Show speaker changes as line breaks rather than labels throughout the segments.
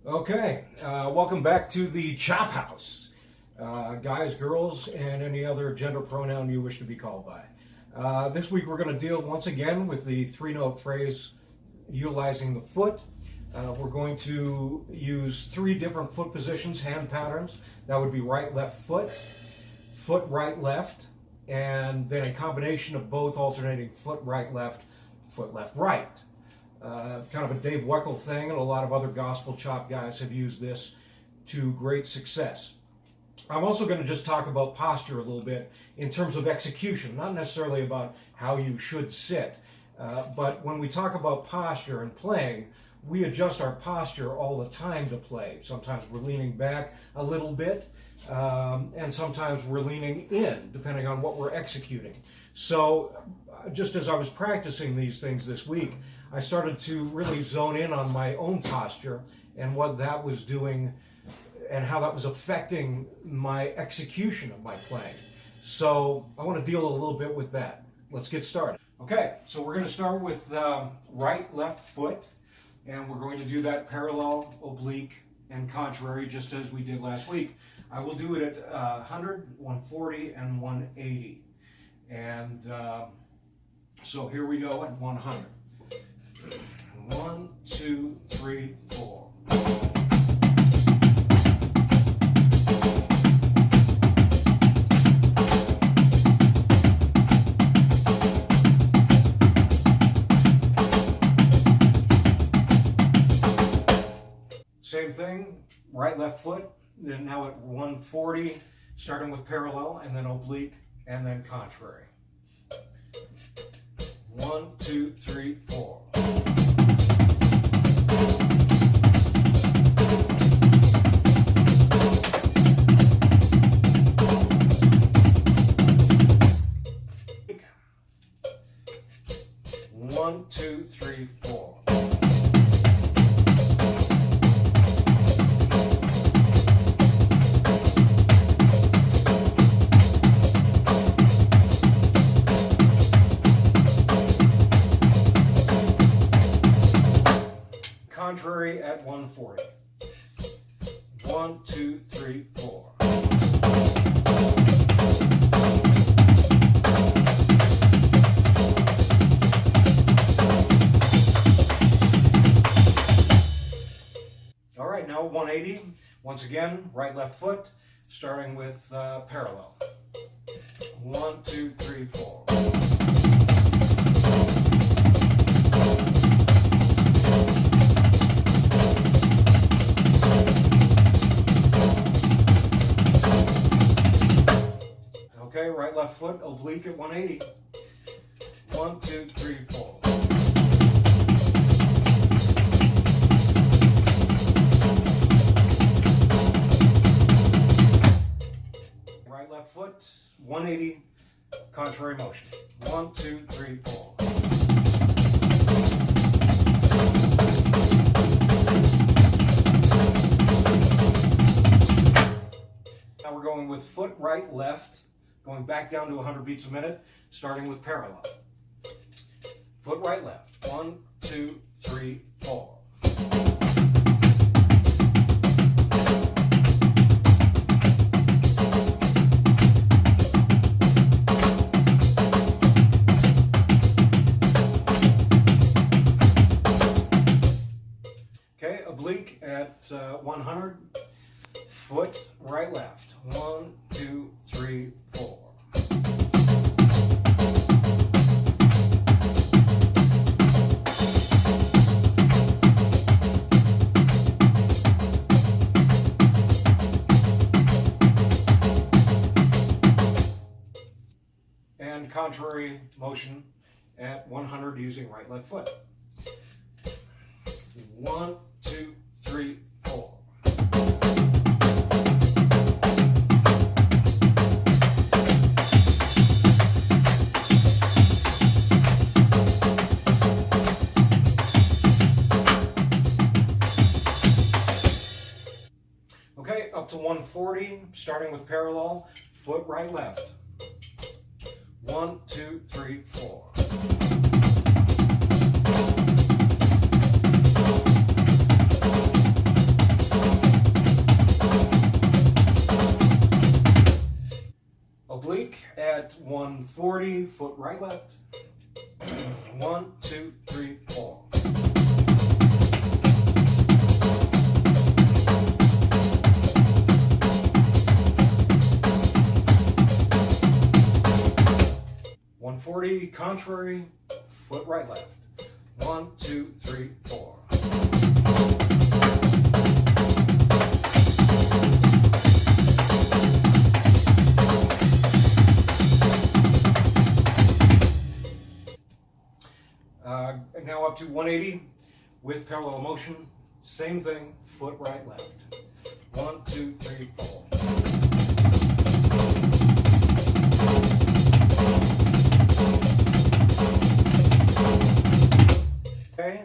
Okay, welcome back to the ChopHouse. Guys, girls, and any other gender pronoun you wish to be called by. This week we're going to deal once again with the three-note phrase utilizing the foot. We're going to use three different foot positions, hand patterns. That would be right, left foot, foot, right, left, and then a combination of both alternating foot, right, left, right. Kind of a Dave Weckl thing, and a lot of other gospel chop guys have used this to great success. I'm also going to just talk about posture a little bit in terms of execution, not necessarily about how you should sit, but when we talk about posture and playing, we adjust our posture all the time to play. Sometimes we're leaning back a little bit, and sometimes we're leaning in, depending on what we're executing. So just as I was practicing these things this week, I started to really zone in on my own posture and what that was doing and how that was affecting my execution of my playing. So I want to deal a little bit with that. Let's get started. Okay, so we're going to start with right, left foot, and we're going to do that parallel, oblique, and contrary, just as we did last week. I will do it at 100, 140, and 180. And so here we go at 100. 1, 2, 3, 4. Same thing, right, left foot. Then now at 140, starting with parallel, and then oblique, and then contrary. 1, 2, 3, 4. One, two, three, four. Contrary at 140. 1, 2, 3, 4. All right, now 180. Once again, right, left foot, starting with parallel. 1, 2, 3, 4. Okay, right, left foot, oblique at 180. 1, 2, 3, 4. Right, left foot, 180, contrary motion. 1, 2, 3, 4. Now we're going with foot, right, left. Going back down to 100 beats a minute, starting with parallel. Foot right, left. 1, 2, 3, 4. Okay, oblique at 100. Foot right, left. 1, 2, 3, 4. And contrary motion at 100 using right leg foot. 1, 2, 3, 4. Okay, up to 140, starting with parallel, foot right, left. 1, 2, 3, 4. 140, foot right, left. 1, 2, 3, 4. Contrary, foot right, left. 1, 2, 3, 4. Now up to 180 with parallel motion. Same thing, foot right, left. 1, 2, 3, 4.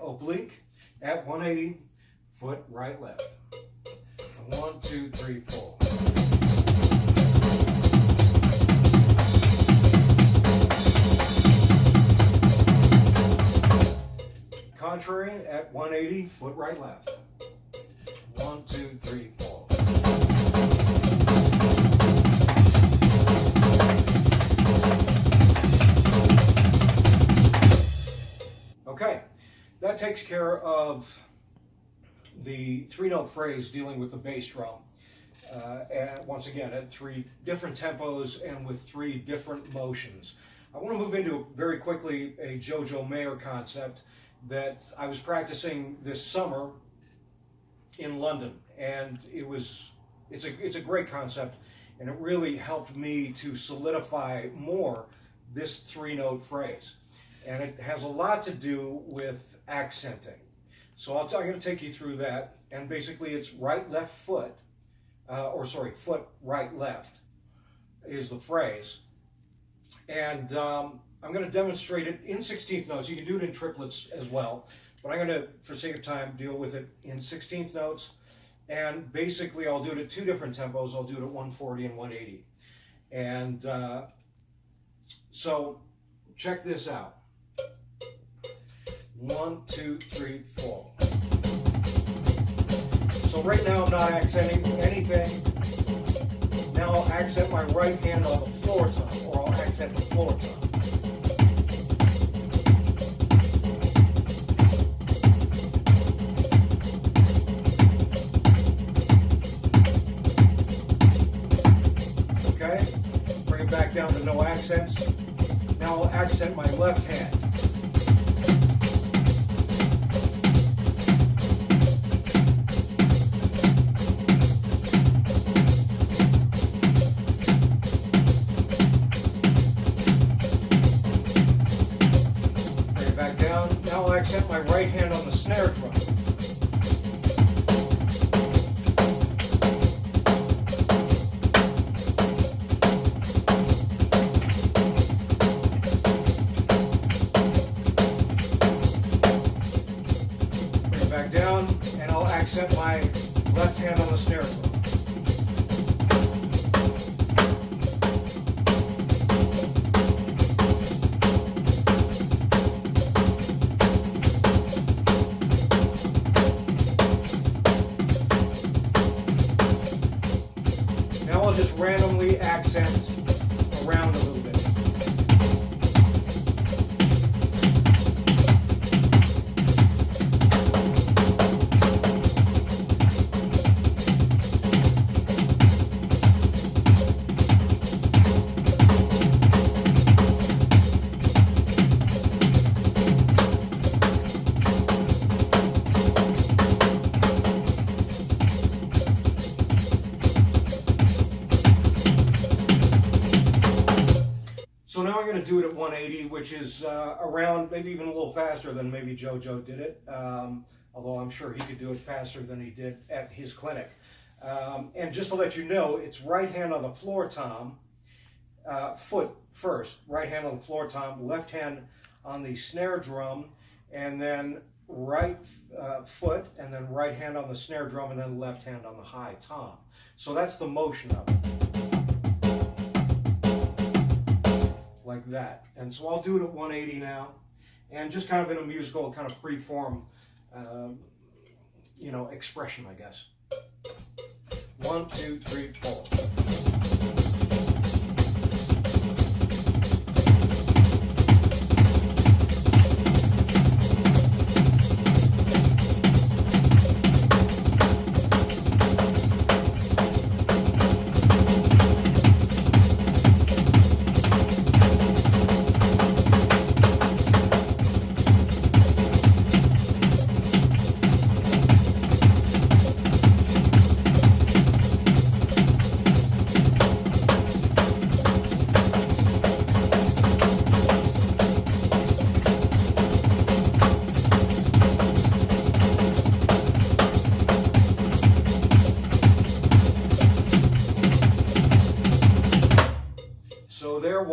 Oblique at 180, foot right, left. 1, 2, 3, 4. Contrary at 180, foot right, left. 1, 2, 3, 4. Okay. That takes care of the 3-note phrase dealing with the bass drum. And once again, at 3 different tempos and with 3 different motions. I want to move into very quickly a Jojo Mayer concept that I was practicing this summer in London, and it's a great concept, and it really helped me to solidify more this 3-note phrase. And it has a lot to do with accenting. So I'm going to take you through that. And basically it's right, left foot, foot, right, left is the phrase. And I'm going to demonstrate it in 16th notes. You can do it in triplets as well. But I'm going to, for sake of time, deal with it in 16th notes. And basically I'll do it at 2 different tempos. I'll do it at 140 and 180. And so check this out. 1, 2, 3, 4. So right now I'm not accenting anything. Now I'll accent my right hand on the floor tom, or I'll accent the floor tom. Okay, bring it back down to no accents. Now I'll accent my left hand. Accent my right hand on the snare drum. Bring it back down, and I'll accent my left hand on the snare drum. I'll just randomly accent around a little bit. So now I'm going to do it at 180, which is around maybe even a little faster than maybe Jojo did it, although I'm sure he could do it faster than he did at his clinic. And just to let you know, it's right hand on the floor tom, foot first, right hand on the floor tom, left hand on the snare drum, and then right foot, and then right hand on the snare drum, and then left hand on the high tom. So that's the motion of it. Like that. And so I'll do it at 180 now, and just kind of in a musical, kind of free form, expression, I guess. 1, 2, 3, 4.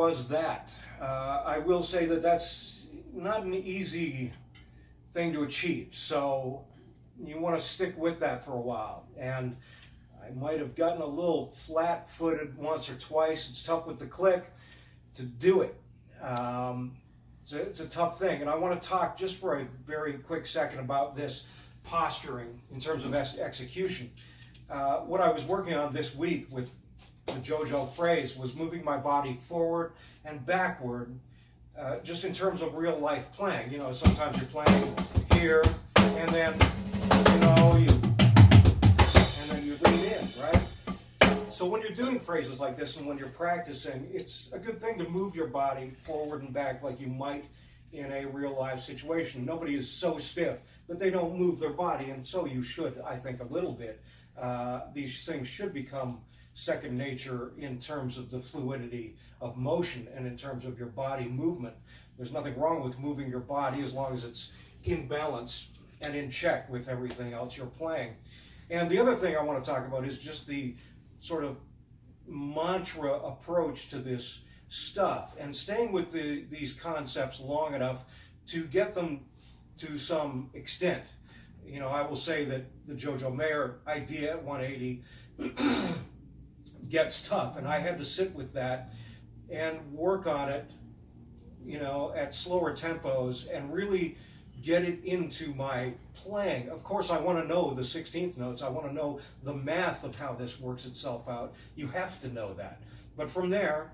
was that. I will say that that's not an easy thing to achieve, so you want to stick with that for a while. And I might have gotten a little flat-footed once or twice. It's tough with the click to do it. It's a tough thing, and I want to talk just for a very quick second about this posturing in terms of execution. What I was working on this week with the Jojo phrase was moving my body forward and backward, just in terms of real life playing. You know, sometimes you're playing here, and then you lean in, right? So when you're doing phrases like this and when you're practicing, it's a good thing to move your body forward and back like you might in a real life situation. Nobody is so stiff that they don't move their body, and so you should, I think, a little bit. These things should become second nature in terms of the fluidity of motion and in terms of your body movement. There's nothing wrong with moving your body as long as it's in balance and in check with everything else you're playing. And the other thing I want to talk about is just the sort of mantra approach to this stuff and staying with these concepts long enough to get them to some extent. You know, I will say that the Jojo Mayer idea at 180 gets tough, and I had to sit with that and work on it, you know, at slower tempos and really get it into my playing. Of course, I want to know the 16th notes. I want to know the math of how this works itself out. You have to know that. But from there,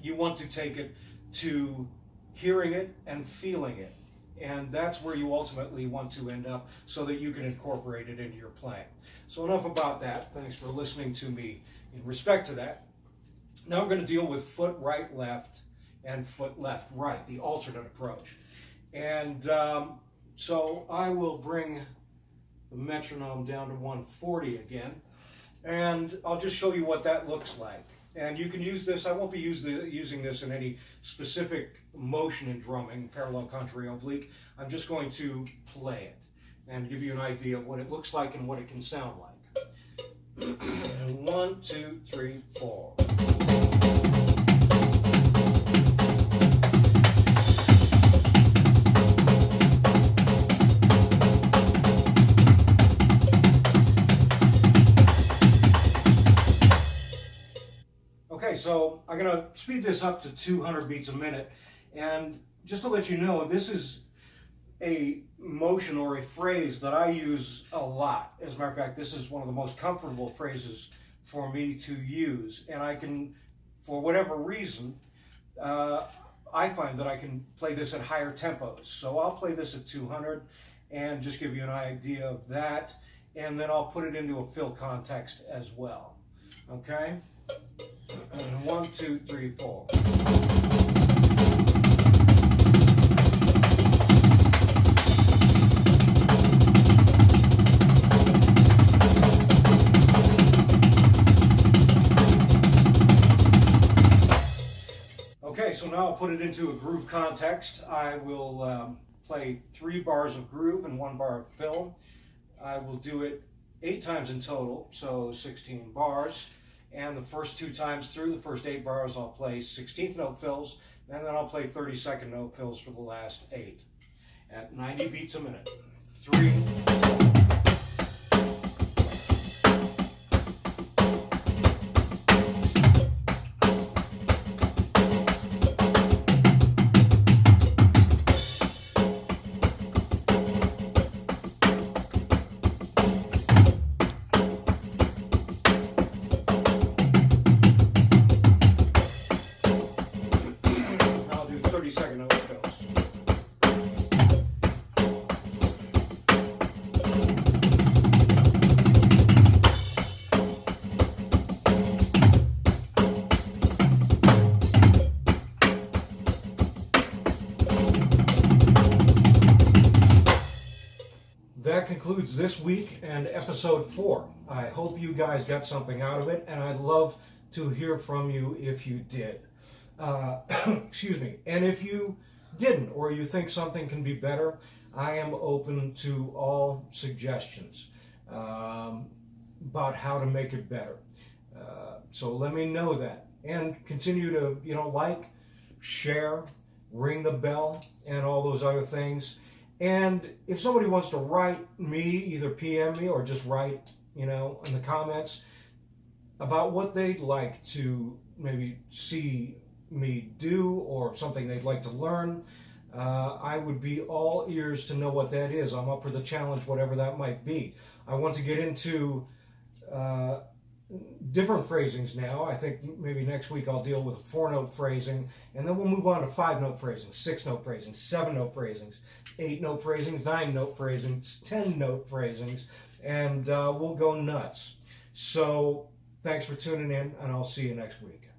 you want to take it to hearing it and feeling it. And that's where you ultimately want to end up so that you can incorporate it into your playing. So enough about that. Thanks for listening to me in respect to that. Now I'm going to deal with foot right, left, and foot left, right, the alternate approach. And so I will bring the metronome down to 140 again, and I'll just show you what that looks like. And you can use this. I won't be using this in any specific motion in drumming, parallel, contrary, oblique. I'm just going to play it and give you an idea of what it looks like and what it can sound like. 1, 2, 3, 4. Okay, so I'm going to speed this up to 200 beats a minute, and just to let you know, this is a motion or a phrase that I use a lot. As a matter of fact, this is one of the most comfortable phrases for me to use, and I can, for whatever reason, I find that I can play this at higher tempos. So I'll play this at 200 and just give you an idea of that, and then I'll put it into a fill context as well. Okay? 1, 2, 3, 4. Okay, so now I'll put it into a groove context. I will play 3 bars of groove and 1 bar of fill. I will do it 8 times in total, so 16 bars. And the first 2 times through, the first 8 bars, I'll play 16th note fills, and then I'll play 32nd note fills for the last 8 at 90 beats a minute. 3. That concludes this week and episode 4. I hope you guys got something out of it, and I'd love to hear from you if you did. Excuse me. And if you didn't, or you think something can be better, I am open to all suggestions about how to make it better. So let me know that. and continue to, like, share, ring the bell, and all those other things. And if somebody wants to write me, either PM me or just write, in the comments about what they'd like to maybe see me do or something they'd like to learn, I would be all ears to know what that is. I'm up for the challenge, whatever that might be. I want to get into different phrasings now. I think maybe next week I'll deal with 4-note phrasing, and then we'll move on to 5-note phrasings, 6-note phrasings, 7-note phrasings, 8-note phrasings, 9-note phrasings, 10-note phrasings, and we'll go nuts. So thanks for tuning in, and I'll see you next week.